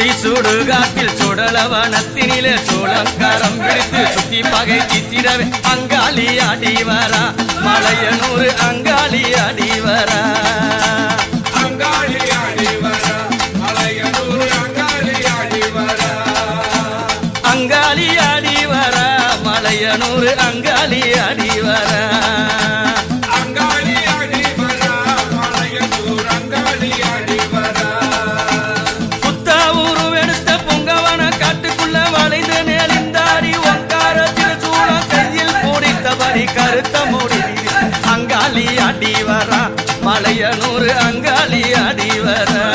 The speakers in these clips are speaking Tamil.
சுழி சுடுகாட்டில் சுடலவனத்தினிலே சோழங்கரம் பிடித்து சுத்தி பகை சித்திரவே அங்காளி அடி வரா மலையனூர் அங்காளி அடி வரா அங்காளி அடி வரா மலையனூர் அங்காளி அடி வரா அங்காளி அடி வரா மலையனூர் அங்காளி அடி வரா அங்காளி அடி வரா மலையனூர் அங்காளி அடி வரா புத்தாவூரு எடுத்த பொங்கவன காட்டுக்குள்ள வளைந்து நெளிந்தாடி ஒங்காரத்தில் சூழ கையில் பிடித்தபடி கருத்த மூடி அங்காளி அடி வரா மலையனூர் அங்காளி அடி வரா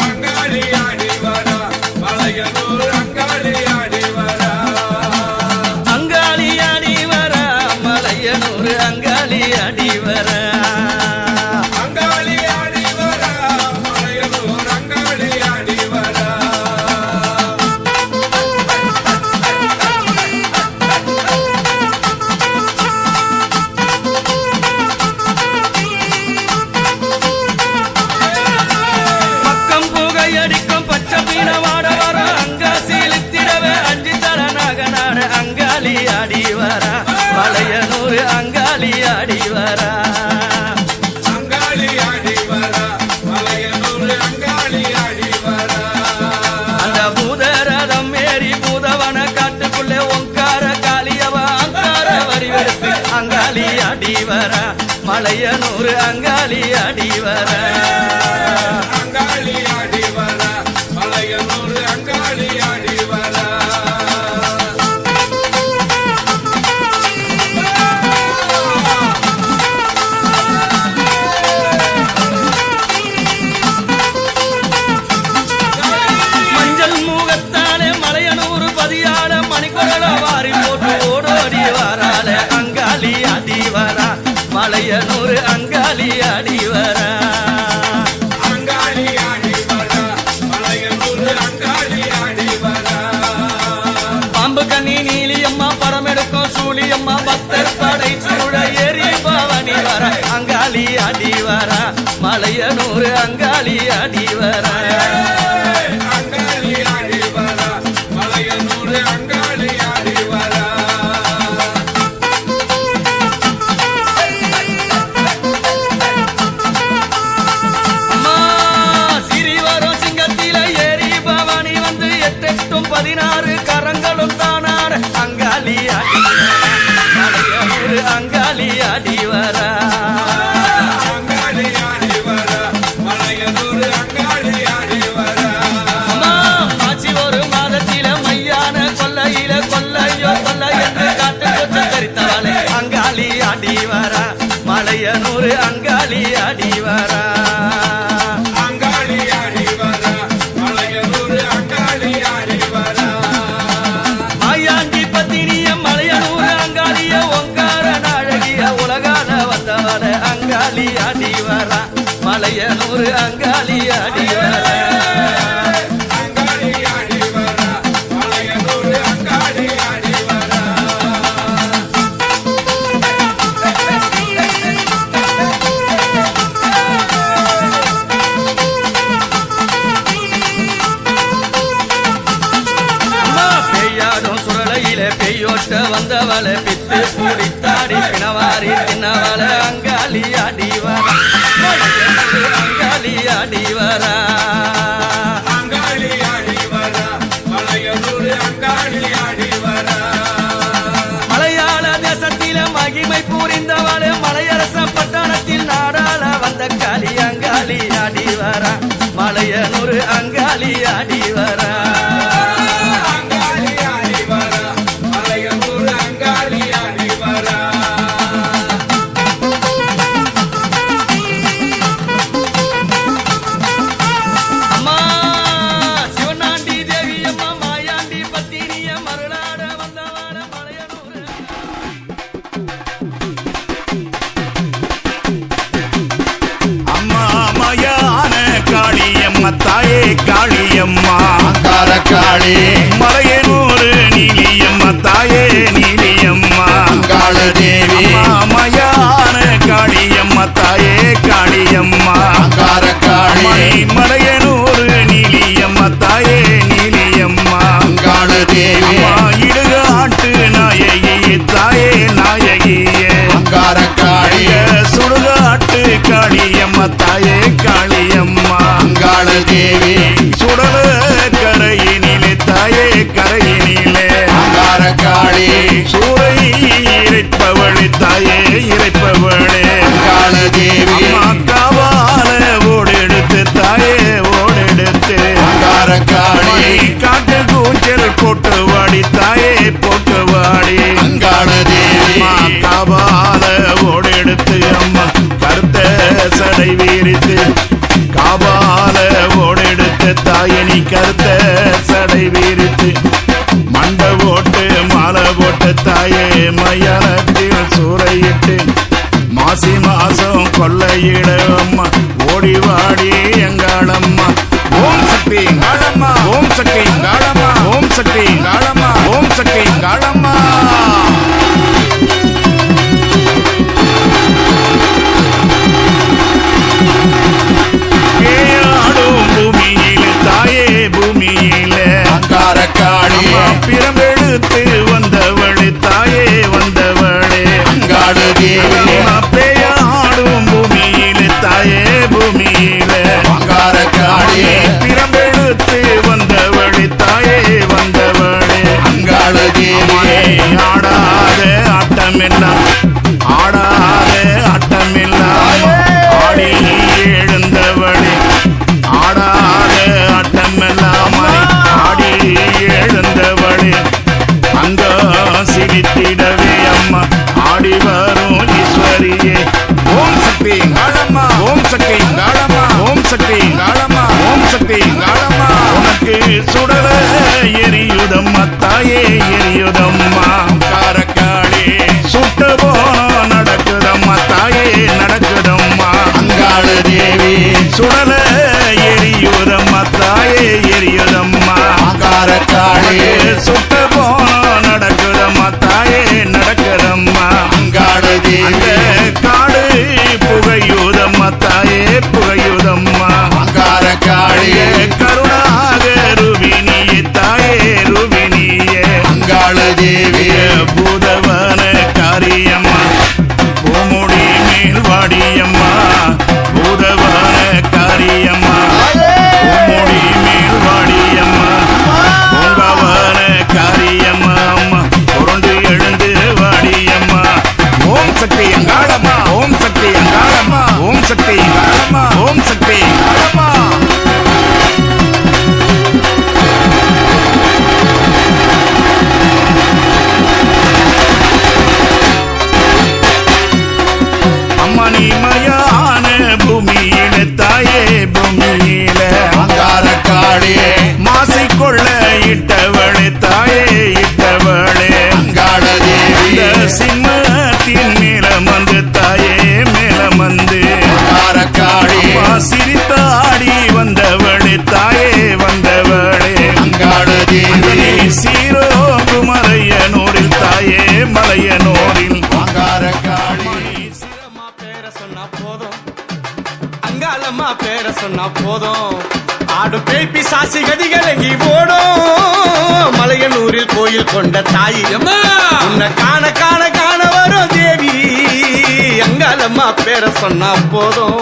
அங்காளி அடி வரா மலையனூர் அங்காளி அடி வரா அங்காளி அடி வரா மலையனூர் அங்காளி அடி வரா அங்காளி அடி வரா மலையனூர் அங்காளி அடி வரா பக்கம் புகையடிக்கும் பச்சை பீனவாட வர அங்க சீலித்திடவே அஞ்சு தலனாக நாடு அங்காளி அடி வரா மலையனூர் அங்காளி அடி வரா அங்காளி அடி வரா மலையனூர் அங்காளி அடி வரா அந்த பூதரதம் ஏறி பூதவன காட்டுக்குள்ளே ஒங்கார காளியவ அங்கார வரிவெடுத்து அங்காளி அடி வரா மலையனூர் அங்காளி அடி வரா அங்காளி அடி வரா மலையனூர் அங்காளி அடி வரா மஞ்சள் மூகத்தாலே மலையனூர் பதியாட மணிக்குரல வாரி போட்டு ஓடோடி வராலே அங்காளி அடி வரா மலையனூர் அங்காளி அடி வரா அங்காளி அடி வரா மலையனூர் அங்காளி அடி வரா பாம்பு கண்ணி நீலியம்மா பரமெடுக்கும் சூழியம்மா பக்தர் படை சூழ ஏறி பவனி வர அங்காளி அடி வரா மலையனூர் அங்காளி அடி வரா அங்காளி அடி வரா மலையனூர் அங்காளி அடி வரா அம்மா சிறி வரும் சிங்கத்தில ஏறி பவானி வந்து 8 8 16 கரங்களும் தானார் அங்காளி அடி வரா மலையனூர் அங்காளி அடி வரா அங்காளி அடி வரா மலையனூர் அங்காளி அடி வரா அம்மா மாச்சி ஒரு மாதத்தில மையான கொல்லையில கொல்லையோ கொல்லை என்று காட்டு கொச்ச தரித்தவளே அங்காளி அடி வரா மலையனூர் அங்காளி அடி வரா அங்காளி அடி வரா மலையனூர் அங்காளி அடி வரா மாயாண்டி பத்தினிய மலையனூர் அங்காளிய ஒங்கார நாழகிய உலகான வந்தவள அங்காளி அடி வரா மலையனூர் அங்காளி அடி வரா அங்காளி அடி வரா மலையனூர் அங்காளி அடி வரா அம்மா பெய்யாடும் சுரலையில பெய்யோட்ட வந்தவள பித்து பூடித்தாடி பிணவாரி தின்னவள அங்காளி அடி வரா மலையனூர் அங்காளி அடி வரா அங்காளி அடி வரா மலையனூர் அங்காளி அடி வரா மலையாள தேசத்தில மகிமை புரிந்தவள மலையரச பட்டணத்தில் நாடாள வந்த காளி அங்காளி அடி வரா மலையனூர் அங்காளி அடி வரா அங்காளி அடி வரா மலையனூர் அங்காளி அடி வரா அம்மா சிவனாண்டி தேவி அம்மா மாயாண்டி பத்தினிய மருளாட வந்தவள மலையனூர் அம்மா மயான காளியம்மா தாயே காளியம்மா காளி மலையனூர் நீலியம்மா தாயே நீலியம்மா அங்காள தேவி மயான காளியம்மா தாயே காளியம்மா அங்கார காளி மலையனூர் நீலியம்மா தாயே நீலியம்மா அங்காள தேவி அம்மா இடுகாட்டு நாயகி தாயே நாயகியே அங்காரக்காளி சுடுகாட்டு காளியம்மா தாயே காளியம்மா அங்காள தேவி சுடல கரையினிலே தாயே கரையினிலே அங்காரக்காளி சூறை இறைப்பவளே தாயே இறைப்பவளே அங்காள தேவி அம்மா காவால ஓடெடுத்து தாயே ஓடெடுத்து அங்காரக்காளி காட்டு கூச்சல் போட்டு வாடி தாயே போட்டு வாடி அங்காள தேவி அம்மா காவால ஓடெடுத்து அம்மா கருத்த சடை வீரித்து காவால ஓடெடுத்து தாயனி கருத்த சடை வீரித்து மண்ட ஓட்டு மாலை போட்டு தாயே மயானத்தில் சூறையிட்டு மாசி மாசம் கொள்ளையிட அம்மா ஓடி வாடி எங்காளம்மா ஓம் சக்தி காளம்மா ஓம் சக்தி காளம்மா ஓம் சக்தி காளம்மா ஓம் சக்தி காளம்மா கேயாடும் பூமியில தாயே பூமியில அங்காரக்காளி பிறம்பெடுத்து வந்தவளே தாயே வந்தவளே அங்காள தேவி பேயாடும் பூமியில தாயே பூமியில அங்காரக்காளி பிறம்பெடுத்து வந்தவளே தாயே வந்தவளே அங்காள தேவி ஆடாத ஆட்டமெல்லாம் ஆடாத ஆட்டமெல்லாம் ஆடி எழுந்தவளே ஆடாத ஆட்டமெல்லாம் ஆடி எழுந்தவளே அங்க சிரித்திடவே அம்மா ஆடி வரும் ஈஸ்வரியே ஓம் சக்தி காளம்மா ஓம் சக்தி காளம்மா ஓம் சக்தி காளம்மா ஓம் சக்தி காளம்மா உனக்கு சுடல எரியுதம்மா தாயே எரியுதம்மா காரக்காளி சுட்ட போனோம் நடக்குதம்மா தாயே நடக்குதம்மா அங்காள தேவி சுடல எரியுதம்மா தாயே எரியுதம்மா அங்காரக்காளி சுட்ட போனோம் நடக்குதம்மா தாயே நடக்குதம்மா அங்காள அந்த தேவி காடு புகையுதம்மா தாயே புகையுதம்மா அங்காரக்காளி கருணாக ருவினியே தாயே ருவினியே அங்காள தேவி பூதவன காரியம்மா பூமுடி மேல் வாடியம்மா பூதவன காரியம்மா பூமுடி மேல் வாடியம்மா பூங்கவன காரியம்மா அம்மா புரண்டு எழுந்து வாடியம்மா ஓம் சக்தி அங்காளம்மா ஓம் சக்தி அங்காளம்மா ஓம் சக்தி அங்காளம்மா ஓம் சக்தி அங்காளம்மா அம்மணி மயான பூமியில தாயே பூமியில அங்காரக்காளி மாசி கொள்ள இட்டவளே தாயே இட்டவளே அங்காள தேவி இந்த சிம்மத்தின் மேலமந்து தாயே மேலமந்து அங்காரக்காளி சிரித்தாடி வந்தவளே தாயே வந்தவளே அங்காள தேவி சீரோ மலையனூரில் தாயே மலையனூரில் அங்காரக்காளி சிரமா பேர சொன்னா போதும் அங்காளம்மா பேர சொன்னா போதும் ஆடு பேய் பிசாசு கதிகள் எங்கி ஓடும் மலையனூரில் கோயில் கொண்ட தாய் உன்னை காண காண காண வரும் தேவி அங்காளம்மா பேர சொன்னா போதும்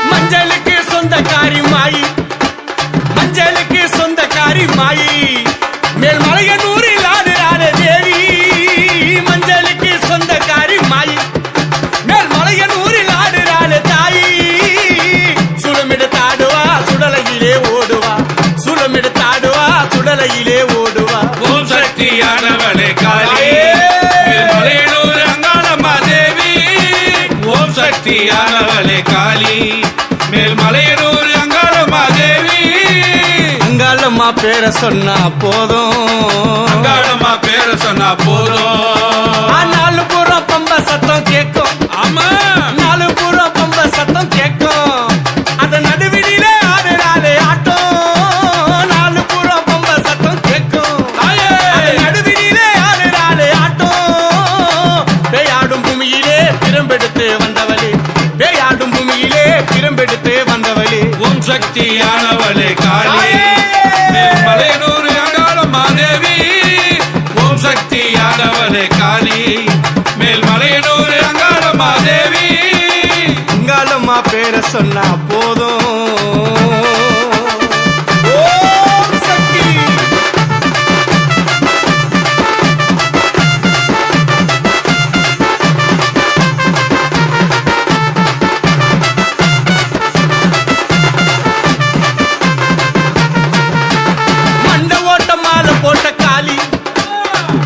மஞ்சளுக்கு சொந்தக்காரி மாயி மஞ்சளுக்கு சொந்தக்காரி மாயி மேல் மலையனூரில் ஆடுறாள தேவி மஞ்சளுக்கு சொந்தக்காரி மாயி மேல் மலையனூரில் ஆடுறாள தாயி சுளமெடுத்தாடுவா சுடலையிலே ஓடுவா சுளமெடுத்தாடுவா சுடலையிலே ஓடுவா ஓம் சக்தியானவளே காளி மலையனூர் அங்காளம்மா தேவி ஓம் சக்தியானவளே காளி மேல் மலையனூர் அங்காளம்மா தேவி அங்காளம்மா பேர சொன்னா போதும் அங்காளம்மா பேர சொன்னா போதும் நாலு புறம் பம்ப சத்தம் கேட்கும் ஆமா நாலு புறம் பம்ப சத்தம் கேட்கும் அதனால சக்தியானவளே காளி மலையனூர் அங்காளம்மா தேவி ஓம் சக்தியானவளே காளி மேல்மலையனூர் அங்காளம்மா தேவி அங்காளம்மா பேரை சொன்னா போதும். போட்ட காளி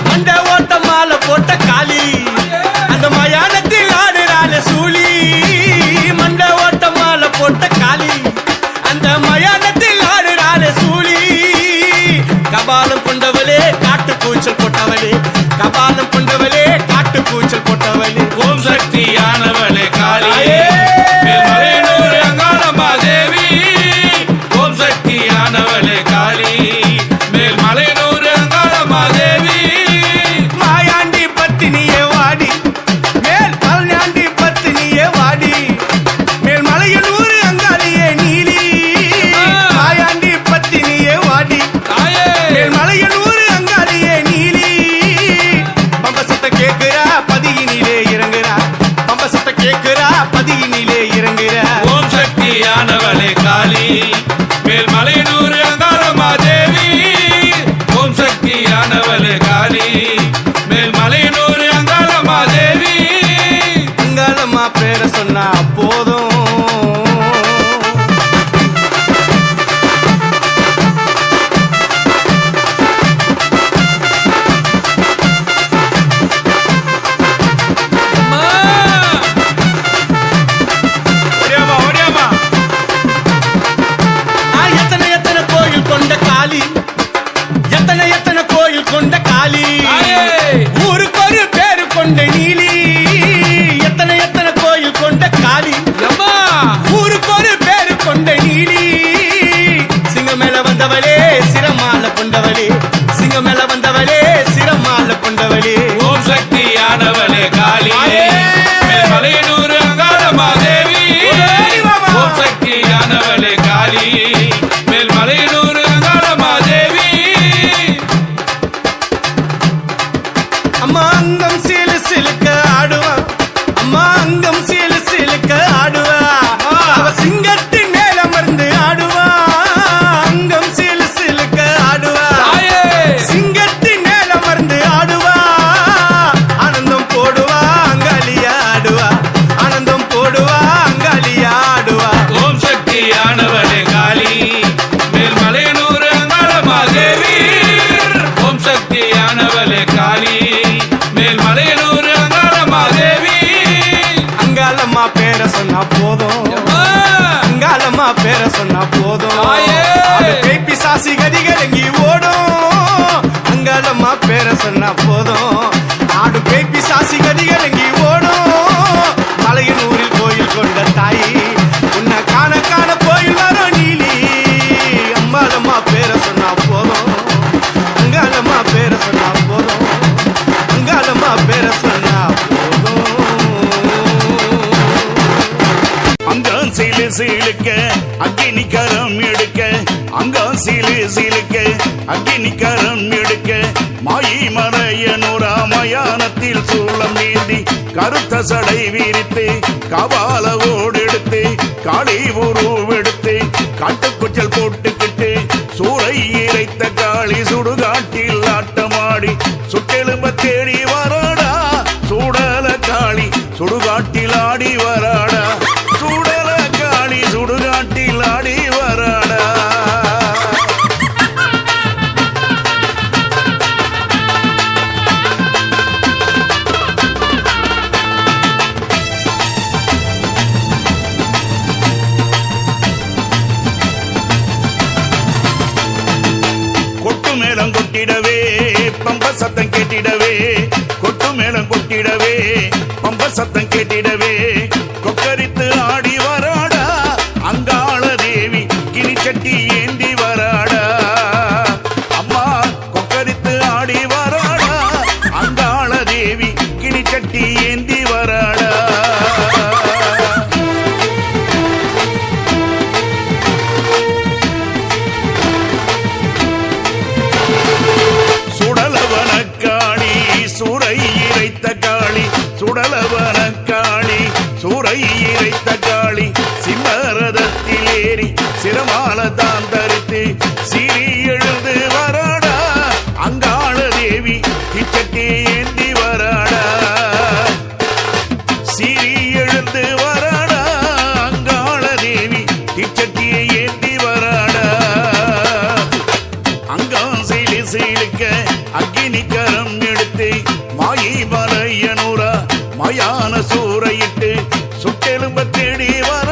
மண்ட ஓட்ட மாலை போட்ட காளி அந்த மயானத்தில் ஆடுறாள் சூழி மண்ட ஓட்ட மாலை போட்ட காளி அந்த மயானத்தில் ஆடுறாள் சூழி கபாலம் கொண்டவளே காட்டு கூச்சல் போட்டவளே கபாலம் கொண்டவளே காட்டு கூச்சல் போட்டவளே ஓம் சக்தியானவளே காளி மேல்மலையனூர் அங்காளம்மா தேவி ஓம் சக்தியானவளே காளி மேல்மலையனூர் அங்காளம்மா தேவி மாயாண்டி பத்தினியே வாடி மேல் பழனியாண்டி பத்தினியே வாடி மேல் மலையனூர் அங்காளியே நீலி மாயாண்டி பத்தினியே வாடி மேல் மலையனூர் அங்காளியே நீலி பம்பசத்தை கேட்கிறா பதியினிலே இறங்குறா பம்பசத்தை கேட்கிறா பதியினிலே இறங்குறா ஓம் சக்தியானவளே காளி மேல்மலையனூர் அங்காளம்மா தேவி ஓம் சக்தியானவளே காளி மேல்மலையனூர் அங்காளம்மா தேவி அங்காளம்மா பேரை சொன்னா போதும். ஓடியாமா ஓடியாமா எத்தனை எத்தனை கோயில் கொண்ட காளி எத்தனை எத்தனை கோயில் கொண்ட காளி ஊருக்கு ஒரு பேரு கொண்ட நீலி எத்தனை எத்தனை கோயில் கொண்ட காளி ஊருக்கு ஒரு பேரு கொண்ட நீலி சிங்க மேல வந்தவளே சிரமால கொண்டவளே சிங்க மேல வந்தவளே சிரமால கொண்டவளே ஓம் சக்தியானவளே காளி மேல்மலையனூர் அங்காளம்மா தேவி ஓம் சக்தியானவளே காளி மேல்மலையனூர் அங்காளம்மா தேவி அம்மா அங்கம் சிலு சிலுக்க ஆடுவா அம்மா அங்கம் சிலு சிலுக்க ஆடுவா அவ சிங்கத்தின் மேல அமர்ந்து ஆடுவா அங்கம் சிலு சிலுக்க ஆடுவா சிங்கத்தின் மேல அமர்ந்து ஆடுவா ஆனந்தம் போடுவா அங்காளியா ஆடுவா ஆனந்தம் போடுவா அங்காளியா ஆடுவா ஓம் சக்தியானவளே காளி மேல்மலையனூர் அங்காளம்மா தேவி ஓம் சக்தியானவளே காளி மேல்மலையனூர் அங்காளம்மா தேவி அங்காளம்மா பேரை சொன்னா போதும் அங்காளம்மா பேரை சொன்னா போதும் பேப்பி சாசி கதிகலங்கி ஓடும் அங்காளம்மா பேரை சொன்னா போதும் ஆடு பேப்பி சாசி கதிகலங்கி ஓடும் மலையனூரில் கோயில் கொண்ட தாயி உன்னை காண காண கோயில் வரும் நீலி அம்பாளம்மா பேரை சொன்னா போதும் அங்காளம்மா பேரை சொன்னா போதும் அங்காளம்மா பேரை சொன்னா போதும். அங்கம் சீலு சீலுக்க அக்கினி கரம் எடுக்க அங்கம் சீலு சீலுக்க அக்கினி கரம் எடுக்க மாயி மலையனூரா மயானத்தில் சூளம் நீந்தி கருத்த சடை விரித்து கபால ஓடெடுத்து காளி உருவெடுத்து காட்டுக்குச்சல் போட்டுக்கிட்டு சூறை இறைத்த காளி சுடுகாட்டில் ஆட்டமாடி சுட்டெலும்ப தேடி வராடா சூடல காளி சுடுகாட்டில் ஆடி வராடா சூடல காளி சுடுகாட்டில் ஆடி வராடா கொட்டு மேளம் கொட்டிடவே பம்ப சத்தம் கேட்டிடவே கொட்டு மேளம் கொட்டிடவே பம்ப சத்தம் கேட்டிடவே கொக்கரித்து ஆடி வராடா அங்காள தேவி கிளிச்சட்டி ஏந்தி வராடா அம்மா கொக்கரித்து ஆடி வராடா அங்காள தேவி கிளிச்சட்டி ஏந்தி வராடா தீச்சட்டியை ஏந்தி வராடா அங்கம் சீலி சீலிக்க அக்கினி கரம் எடுத்து மாயி மலையனூரா மயான சூறையிட்டு சுட்டெலும்ப தேடி வர